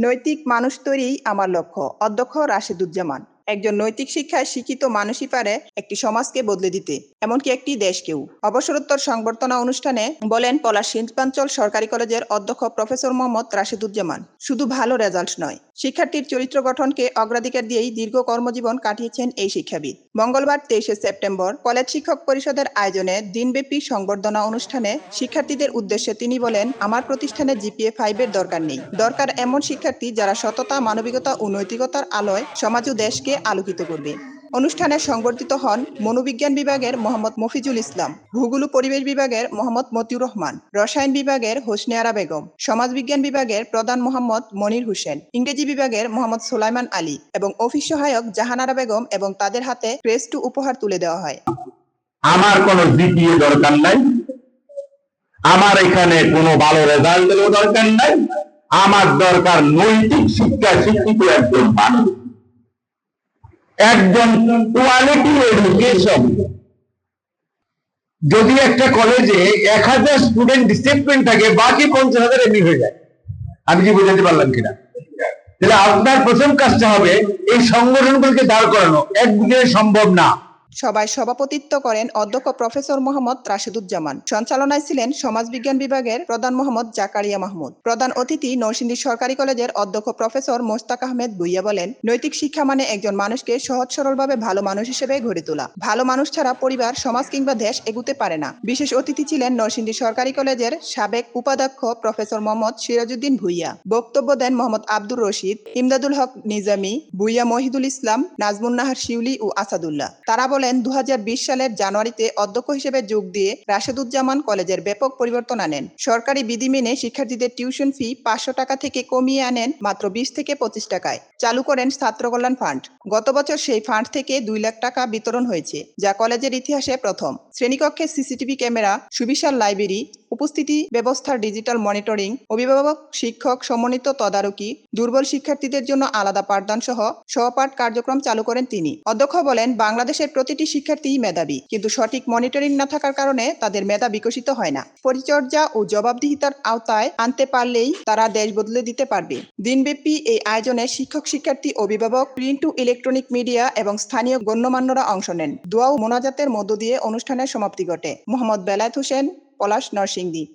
নৈতিক মানুষ তৈরিই আমার লক্ষ্য। অধ্যক্ষ রাশেদুজ্জামান। একজন নৈতিক শিক্ষায় শিক্ষিত মানুষই পারে একটি সমাজকে বদলে দিতে, এমনকি একটি দেশকেও। অবসরোত্তর সংবর্ধনা অনুষ্ঠানে বলেন পলাশ শিল্পাঞ্চল সরকারি কলেজের অধ্যক্ষ প্রফেসর মোহাম্মদ রাশেদুজ্জামান। শুধু ভালো রেজাল্ট নয়, শিক্ষার্থীর চরিত্র গঠনকে অগ্রাধিকার দিয়েই দীর্ঘ কর্মজীবন কাটিয়েছেন এই শিক্ষাবিদ। মঙ্গলবার 23শে সেপ্টেম্বর কলেজ শিক্ষক পরিষদের আয়োজনে দিনব্যাপী সংবর্ধনা অনুষ্ঠানে শিক্ষার্থীদের উদ্দেশ্যে তিনি বলেন, আমার প্রতিষ্ঠানে জিপিএ 5-এর দরকার নেই। দরকার এমন শিক্ষার্থী যারা সততা, মানবিকতা ও নৈতিকতার আলোয় সমাজ ও দেশকে আলোকিত করবে। অনুষ্ঠানে সংবর্ধিত হন মনোবিজ্ঞান বিভাগের মোহাম্মদ মফিজুল ইসলাম, ভূগোল ও পরিবেশ বিভাগের মোহাম্মদ মতিউর রহমান, রসায়ন বিভাগের হোসনে আরা বেগম, সমাজবিজ্ঞান বিভাগের প্রধান মোহাম্মদ মনির হোসেন, ইংরেজি বিভাগের মোহাম্মদ সুলাইমান আলী এবং অফিস সহায়ক জাহানারা বেগম এবং তাদের হাতে ক্রেস্ট উপহার তুলে দেওয়া হয়। আমার কোনো জিপিএ দরকার নাই, আমার এখানে কোনো ভালো রেজাল্টেরও দরকার নাই, আমার দরকার নৈতিক শিক্ষা শিক্ষিত একজন মানুষ, একজন কোয়ালিটি এডুকেশন। যদি একটা কলেজে 1000 স্টুডেন্ট ডিসিপ্লিন থাকে, বাকি 50,000 এমনি হয়ে যায়। আমি কি বোঝাতে পারলাম কিনা? তাহলে আপনার প্রথম কাজটা হবে এই সংগঠনগুলোকে দাঁড় করানো। একদিকে সম্ভব না। সভায় সভাপতিত্ব করেন অধ্যক্ষ প্রফেসর মোহাম্মদ রাশেদুজ্জামান। সঞ্চালনায় ছিলেন সমাজবিজ্ঞান বিভাগের প্রধান মোহাম্মদ জাকারিয়া মাহমুদ। প্রধান অতিথি নরসিংদী সরকারি কলেজের অধ্যক্ষ প্রফেসর মোস্তাক আহমেদ ভুইয়া বলেন, নৈতিক শিক্ষা মানে একজন মানুষকে সহজ সরলভাবে ভালো মানুষ হিসেবে গড়ে তোলা। ভালো মানুষ ছাড়া পরিবার, সমাজ কিংবা দেশ এগুতে পারে না। বিশেষ অতিথি ছিলেন নরসিংদী সরকারি কলেজের সাবেক উপাধ্যক্ষ প্রফেসর মোহাম্মদ সিরাজউদ্দিন ভুইয়া। বক্তব্য দেন মোহাম্মদ আব্দুর রশিদ, ইমদাদুল হক নিজামী, ভুইয়া মহিদুল ইসলাম, নাজমুন নাহার শিউলি ও আসাদুল্লাহ। তারা বলেন 2020 সালের জানুয়ারিতে অধ্যক্ষ হিসেবে যোগ দিয়ে রাশেদুজ্জামান কলেজের ব্যাপক পরিবর্তন আনেন। সরকারি বিধি মেনে শিক্ষার্থীদের টিউশন ফি 500 টাকা থেকে কমিয়ে আনেন মাত্র 20 থেকে 25 টাকায়। চালু করেন ছাত্র কল্যাণ ফান্ড। গত বছর সেই ফান্ড থেকে 2 লাখ টাকা বিতরণ হয়েছে, যা কলেজের ইতিহাসে প্রথম। শ্রেণীকক্ষে সিসিটিভি ক্যামেরা, সুবিশাল লাইব্রেরি, উপস্থিতি ব্যবস্থার ডিজিটাল মনিটরিং, অভিভাবক শিক্ষক সমন্বিত তদারকি, দুর্বল শিক্ষার্থীদের জন্য আলাদা পাঠদান সহ সহপাঠ কার্যক্রম চালু করেন তিনি। অধ্যক্ষ বলেন, বাংলাদেশের প্রতিটি শিক্ষার্থী মেধাবী, কিন্তু সঠিক মনিটরিং না থাকার কারণে তাদের মেধা বিকশিত হয় না। পরিচর্যা ও জবাবদিহিতার আওতায় আনতে পারলেই তারা দেশ বদলে দিতে পারবে। দিনব্যাপী এই আয়োজনে শিক্ষক, শিক্ষার্থী, অভিভাবক, প্রিন্ট ও ইলেকট্রনিক মিডিয়া এবং স্থানীয় গণ্যমান্যরা অংশ নেন। দোয়া ও মোনাজাতের মধ্য দিয়ে অনুষ্ঠানের সমাপ্তি ঘটে। মোহাম্মদ বেলায়েত হোসেন, পলাশ, নরসিংদী।